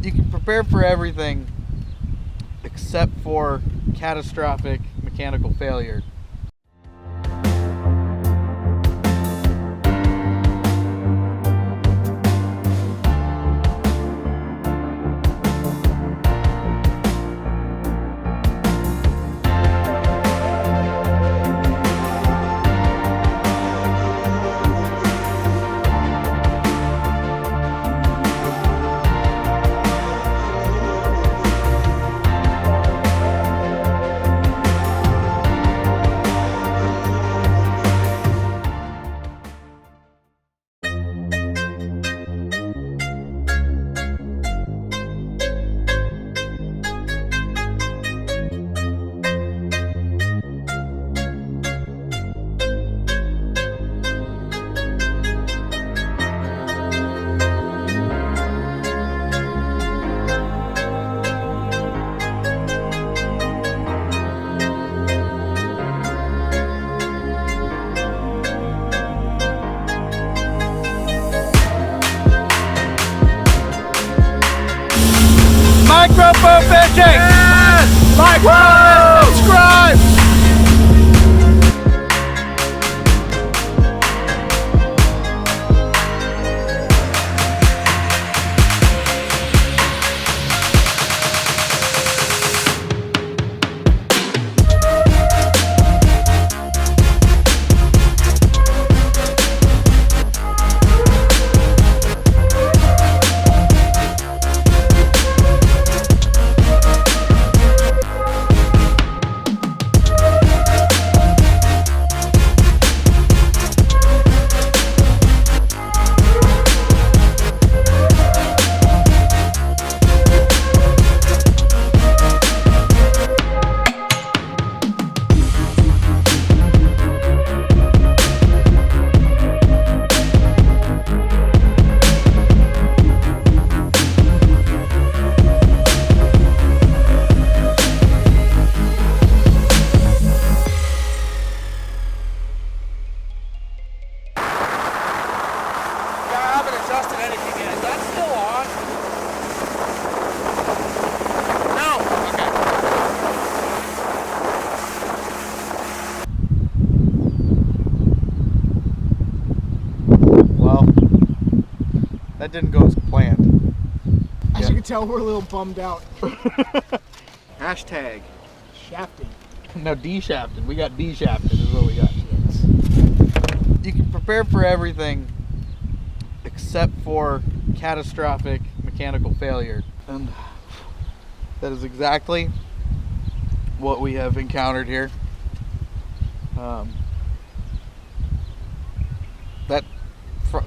You can prepare for everything except for catastrophic mechanical failure. MicroProFishing! Yes! Like, comment, subscribe! That didn't go as planned. As you can tell, we're a little bummed out. Hashtag shafting. No, de-shafted. We got de-shafted is what we got. You can prepare for everything except for catastrophic mechanical failure. And that is exactly what we have encountered here.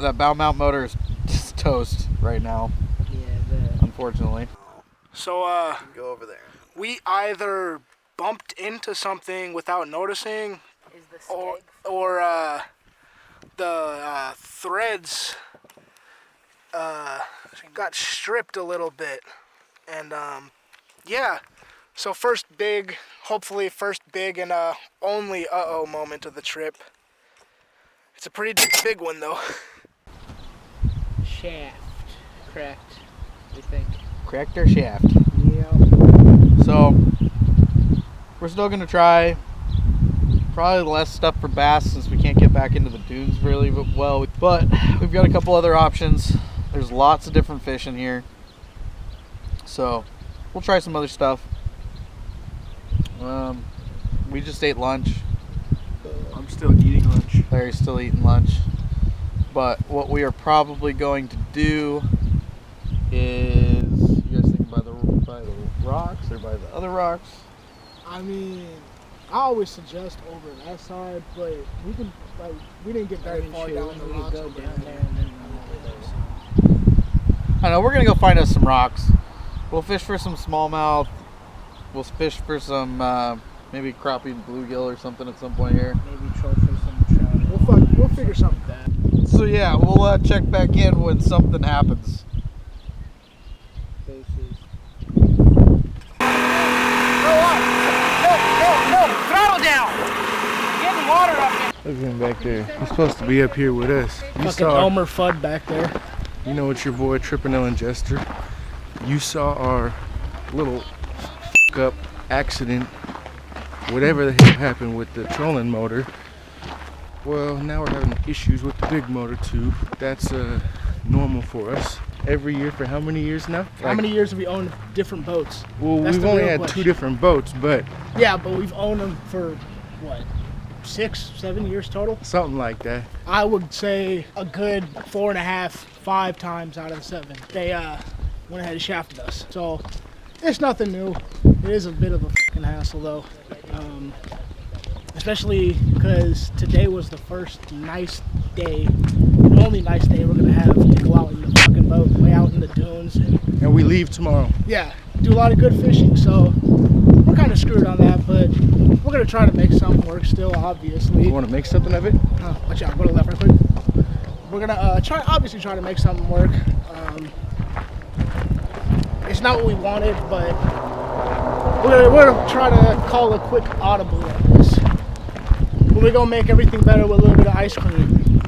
That bow mount motor is just toast right now. Yeah, unfortunately. So go over there. We either bumped into something without noticing, or the threads got stripped a little bit, and yeah. So hopefully first big and only uh-oh moment of the trip. It's a pretty big one though. Shaft cracked, we think. Cracked our shaft. Yeah. So we're still gonna try probably less stuff for bass since we can't get back into the dunes really well. But we've got a couple other options. There's lots of different fish in here. So we'll try some other stuff. We just ate lunch. I'm still eating lunch. Larry's still eating lunch. But what we are probably going to do is, you guys think by the rocks or by the other rocks? I mean, I always suggest over that side, but we didn't get very far down the rocks. Go down there and then I know, we're gonna go find us some rocks. We'll fish for some smallmouth. We'll fish for some maybe crappie and bluegill or something at some point here. maybe troll for some trout. We'll figure something out. So yeah, we'll check back in when something happens. Faces. No, throttle down! Getting water up in. Look at him back there. He's supposed to be up here with us. You Fucking saw, Elmer Fudd back there. you know it's your boy Trippin' Ellen Jester. You saw our little up accident, whatever the hell happened with the trolling motor. Well, now we're having issues with the big motor too. That's normal for us. Every year for how many years now? How many years have we owned different boats? Well, That's we've the only real had question. 2 different boats, but Yeah, but we've owned them for what, 6, 7 years total? something like that. I would say a good 4.5, 5 times out of the 7. They went ahead and shafted us. So it's nothing new. It is a bit of a fucking hassle though. Especially because today was the first nice day, and only nice day we're gonna have to go out in the fucking boat, way out in the dunes, And we leave tomorrow. yeah, do a lot of good fishing. So we're kind of screwed on that, but we're gonna try to make something work still, obviously. You want to make something of it? Watch out, go to the left right quick. We're gonna obviously try to make something work. It's not what we wanted, but we're gonna try to call a quick audible on this. We're gonna make everything better with a little bit of ice cream.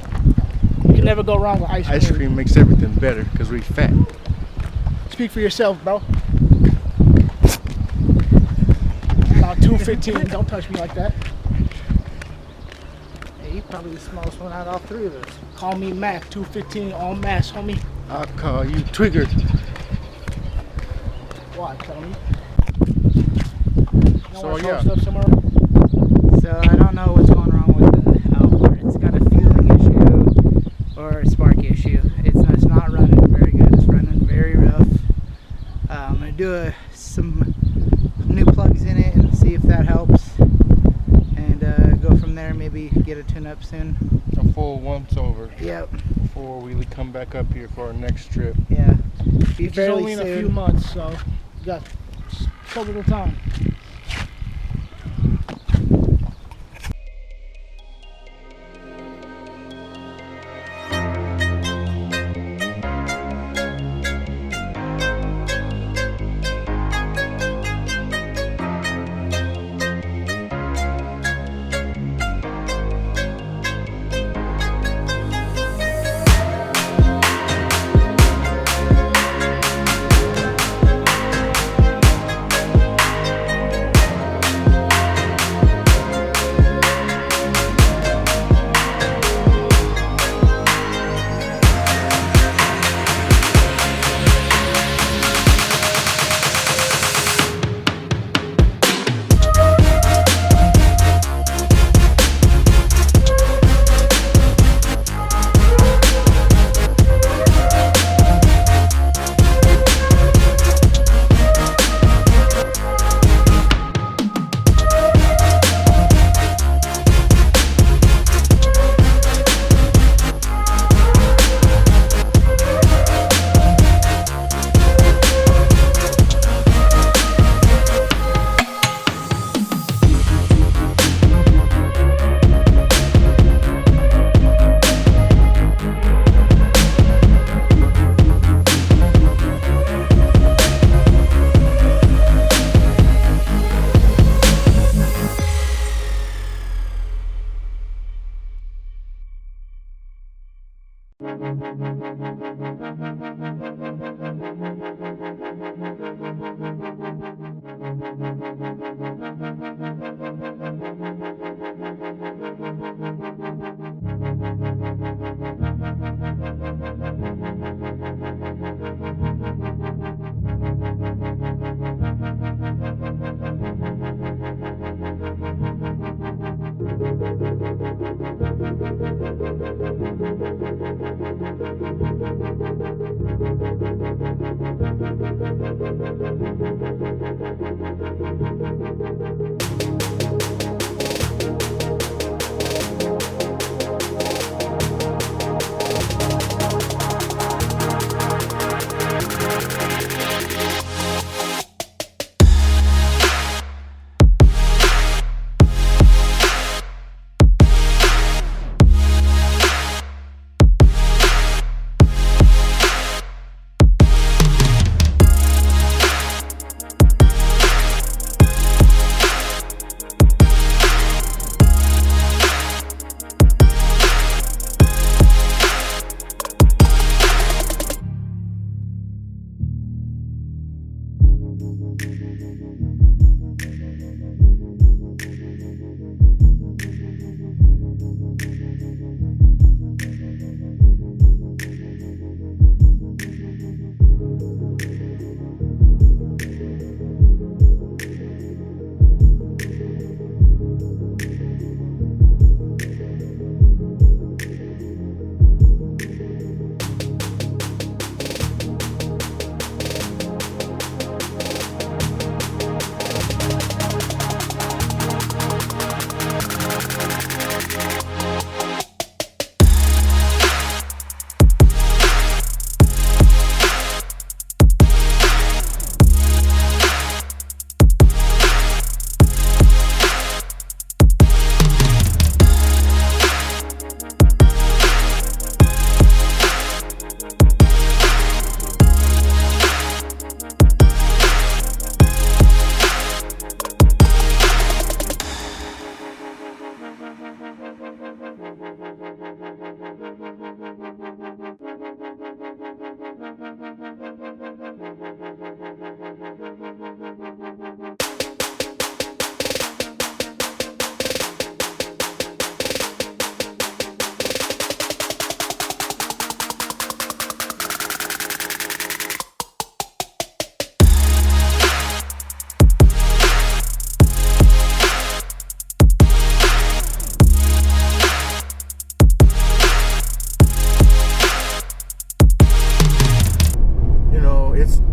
You can never go wrong with ice cream. Ice cream makes everything better because we fat. Speak for yourself, bro. About 215. Don't touch me like that. Hey, you probably the smallest one out of all 3 of us. Call me Mac. 215 en masse, homie. I'll call you Twigger. Why, Tony? So, yeah. Stuff somewhere? So I don't know what's going wrong with the outboard. It's got a fueling issue or a spark issue. It's not running very good. It's running very rough. I'm gonna do some new plugs in it and see if that helps, and go from there. Maybe get a tune-up soon. A full once over Yep. before we come back up here for our next trip. Yeah. Be Which is fairly only in a soon. few months, so you got so little time.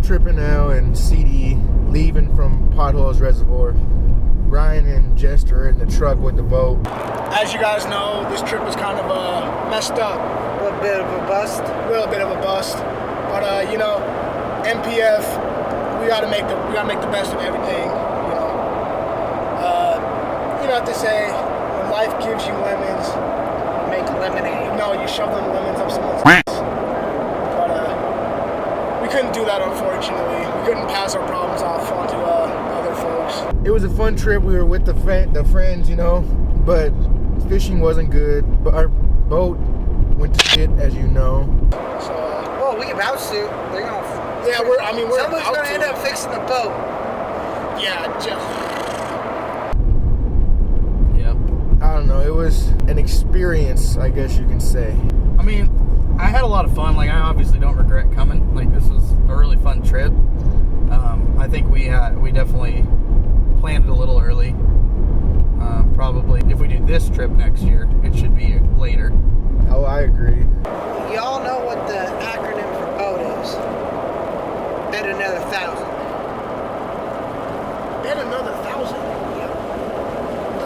Tripping L and CD leaving from Potholes Reservoir. Ryan and Jester are in the truck with the boat. As you guys know, this trip was kind of messed up. A little bit of a bust. A little bit of a bust. But you know, MPF, we gotta make the best of everything. You know what they say, when life gives you lemons, Make lemonade. no, you shove them lemons up someone's ass. But we couldn't do that, unfortunately. We couldn't pass our problems off onto other folks. It was a fun trip. We were with the friends, you know, but fishing wasn't good. But our boat went to shit, as you know. So Well, we about to. They're gonna. yeah, we're Somebody's about gonna to. end up fixing the boat. Yeah, Jeff. Yep. I don't know. It was an experience, I guess you can say. I mean, I had a lot of fun. Like, I obviously don't regret coming. Like, this was a really fun trip. I think we definitely planned it a little early. Probably if we do this trip next year, it should be later. Oh, I agree. Y'all know what the acronym for boat is? At another 1,000. And another 1,000. Yep.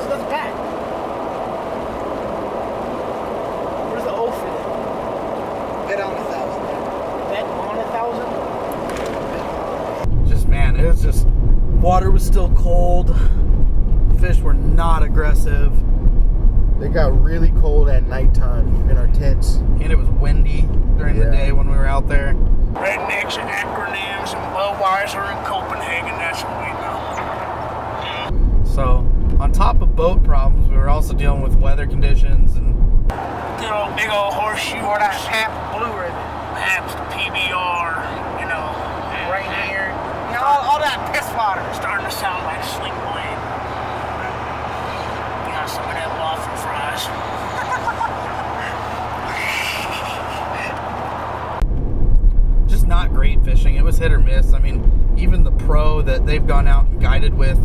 That's bad. Where's the O for that? Bet on 1,000. Bet on 1,000? Just, man, it was just, water was still cold. The fish were not aggressive. They got really cold at nighttime in our tents. And it was windy during the day when we were out there. Rednecks and acronyms and Budweiser in Copenhagen, that's what we know. So, on top of boat problems, we were also dealing with weather conditions and Good old big old horseshoe or that Half blue ribbon. perhaps the PBR, you know, Right here. You know, all that piss water. starting to sound like Sling Blade. You got some of that waffle fries. just not great fishing. It was hit or miss. I mean, even the pro that they've gone out and guided with,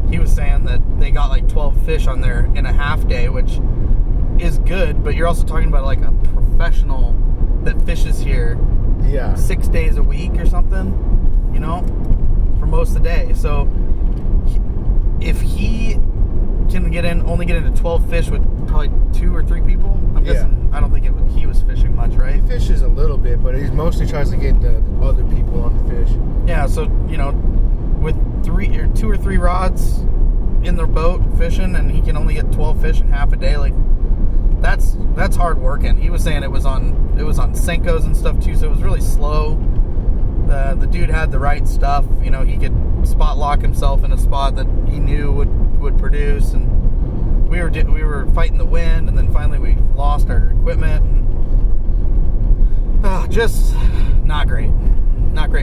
he was saying that they got like 12 fish on there in a half day, which is good, but you're also talking about like a professional that fishes here Yeah. 6 days a week or something, you know, for most of the day. So if he can only get into 12 fish with probably 2 or 3 people, I'm guessing, I don't think he was fishing much, right? He fishes a little bit, but he mostly tries to get the other people on the fish. Yeah, so, you know, with 2 or 3 rods in the boat fishing, and he can only get 12 fish in half a day, like, that's hard working. He was saying it was on Senkos and stuff too, so it was really slow. The dude had the right stuff. You know, he could spot lock himself in a spot that he knew would produce, and we were fighting the wind, and then finally we lost our equipment. And, just not great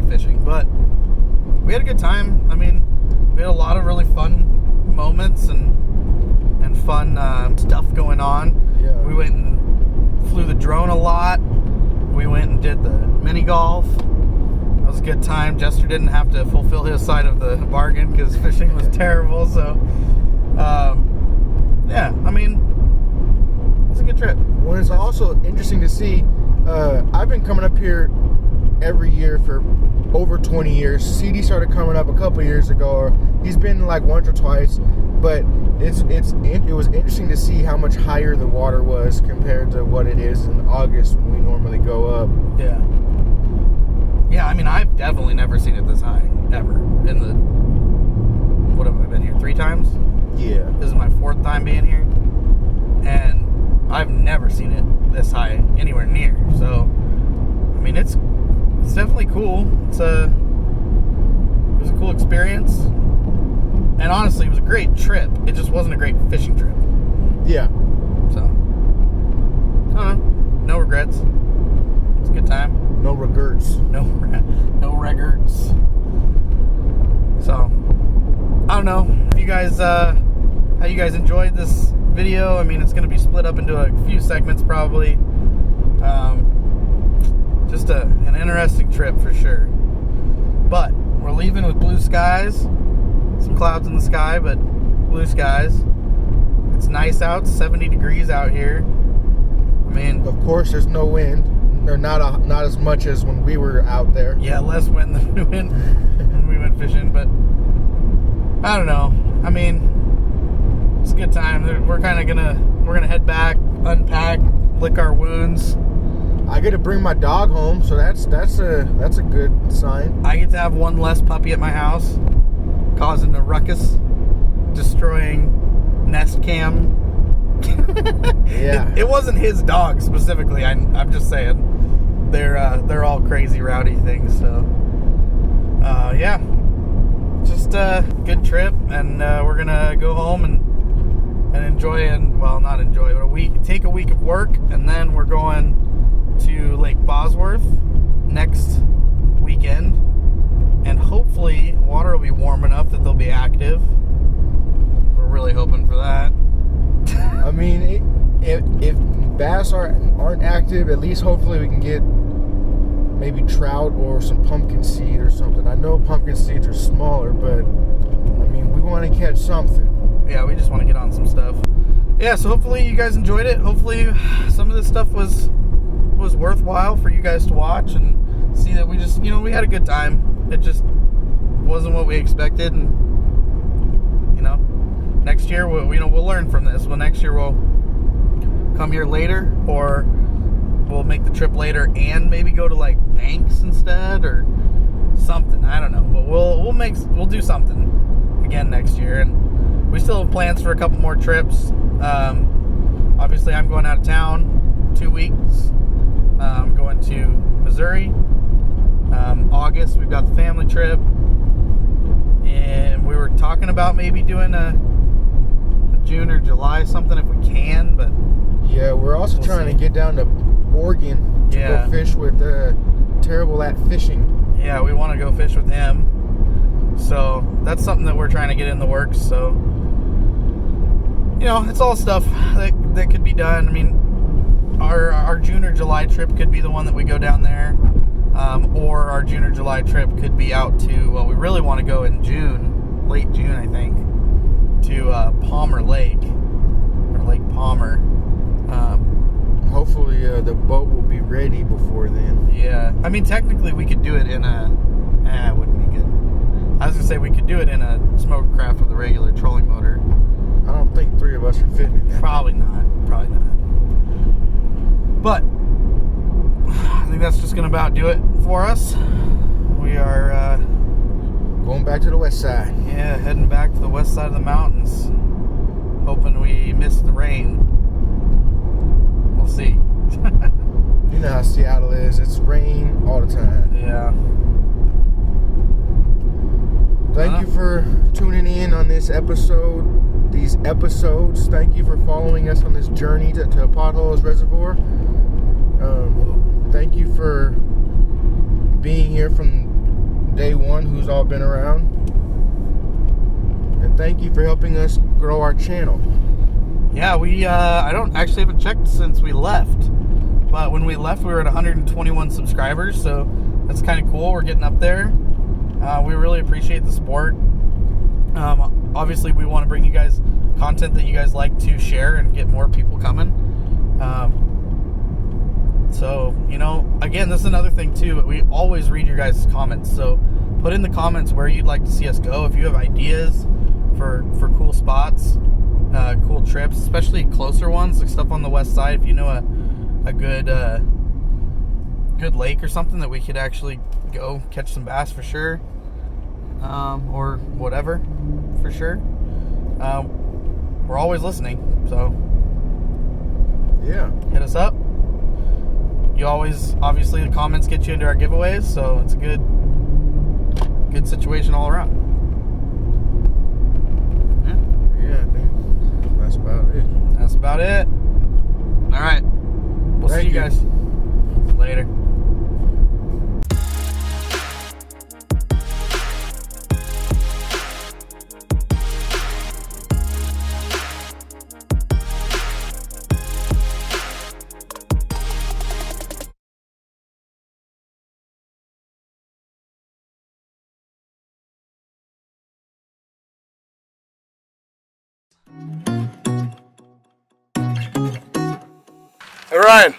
fishing, but we had a good time. I mean, we had a lot of really fun moments and fun stuff going on. Yeah. We went and flew the drone a lot. We went and did the mini golf. That was a good time. Jester didn't have to fulfill his side of the bargain because fishing was terrible. So, yeah, I mean, it's a good trip. Well, it's also interesting to see. I've been coming up here every year for over 20 years. CD started coming up a couple years ago. He's been like once or twice, but it was interesting to see how much higher the water was compared to what it is in August when we normally go up. Yeah. Yeah, I mean, I've definitely never seen it this high, ever. In the, what have I been here, 3 times? Yeah. This is my 4th time being here. And I've never seen it this high anywhere near. So, I mean, it's definitely cool. It was a cool experience. And honestly, it was a great trip. It just wasn't a great fishing trip. Yeah. So, I don't know. No regrets. It's a good time. No regrets. No regrets. So, I don't know if you guys, how you guys enjoyed this video. I mean, it's going to be split up into a few segments probably. Just an interesting trip for sure. But we're leaving with blue skies. Some clouds in the sky, but blue skies. It's nice out. 70 degrees out here. I mean, Of course, there's no wind. or not as much as when we were out there. Yeah, less wind than when we went fishing, but I don't know. I mean, it's a good time. We're gonna head back, unpack, lick our wounds. I get to bring my dog home, so that's a good sign. I get to have one less puppy at my house, causing a ruckus, destroying Nest Cam. Yeah. It wasn't his dog specifically. I'm just saying, they're all crazy rowdy things. So, yeah, just a good trip, and we're gonna go home and enjoy, and well, not enjoy, but take a week of work, and then we're going to Lake Bosworth next weekend, and hopefully water will be warm enough that they'll be active. We're really hoping for that. I mean, if bass aren't active, at least hopefully we can get maybe trout or some pumpkin seed or something. I know pumpkin seeds are smaller, but I mean, we want to catch something. Yeah, we just want to get on some stuff. Yeah, so hopefully you guys enjoyed it. Hopefully some of this stuff was worthwhile for you guys to watch and see that we just, we had a good time. It just wasn't what we expected, and next year we'll learn from this. Well, next year we'll come here later, or we'll make the trip later and maybe go to like Banks instead or something. I don't know, but we'll do something again next year, and we still have plans for a couple more trips. Obviously, I'm going out of town 2 weeks. I'm going to Missouri. August, we've got the family trip, and we were talking about maybe doing a June or July something if we can, but yeah, we're also trying to get down to Oregon to go fish with Terrible at Fishing. Yeah, we want to go fish with him, so that's something that we're trying to get in the works. So it's all stuff that could be done. I mean, our June or July trip could be the one that we go down there, or our June or July trip could be out to, well, we really want to go in June, late June I think, to Palmer Lake, or Lake Palmer. Hopefully the boat will be ready before then. Yeah, I mean, technically we could do it in it wouldn't be good. I was gonna say we could do it in a smoke craft with a regular trolling motor. I don't think 3 of us are fitting in that. Probably not. But I think that's just gonna about do it for us. We are going back to the west side. Yeah, heading back to the west side of the mountains, hoping we miss the rain. We'll see. You know how Seattle is. It's rain all the time. Yeah. Thank you for tuning in on these episodes. Thank you for following us on this journey to Potholes Reservoir. Thank you for being here from day one, who's all been around. And thank you for helping us grow our channel. Yeah, I don't actually haven't checked since we left. But when we left, we were at 121 subscribers, so that's kind of cool. We're getting up there. We really appreciate the support. Obviously, we want to bring you guys content that you guys like to share and get more people coming. So, again, this is another thing, too. We always read your guys' comments. So put in the comments where you'd like to see us go. If you have ideas for cool spots, cool trips, especially closer ones, like stuff on the west side. If you know a good lake or something that we could actually go catch some bass for sure, or whatever for sure, we're always listening. So yeah, hit us up. You always, obviously, the comments get you into our giveaways, so it's a good situation all around. Yeah, I think that's about it. That's about it. All right. We'll see you guys later. Hey, Ryan.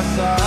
my side.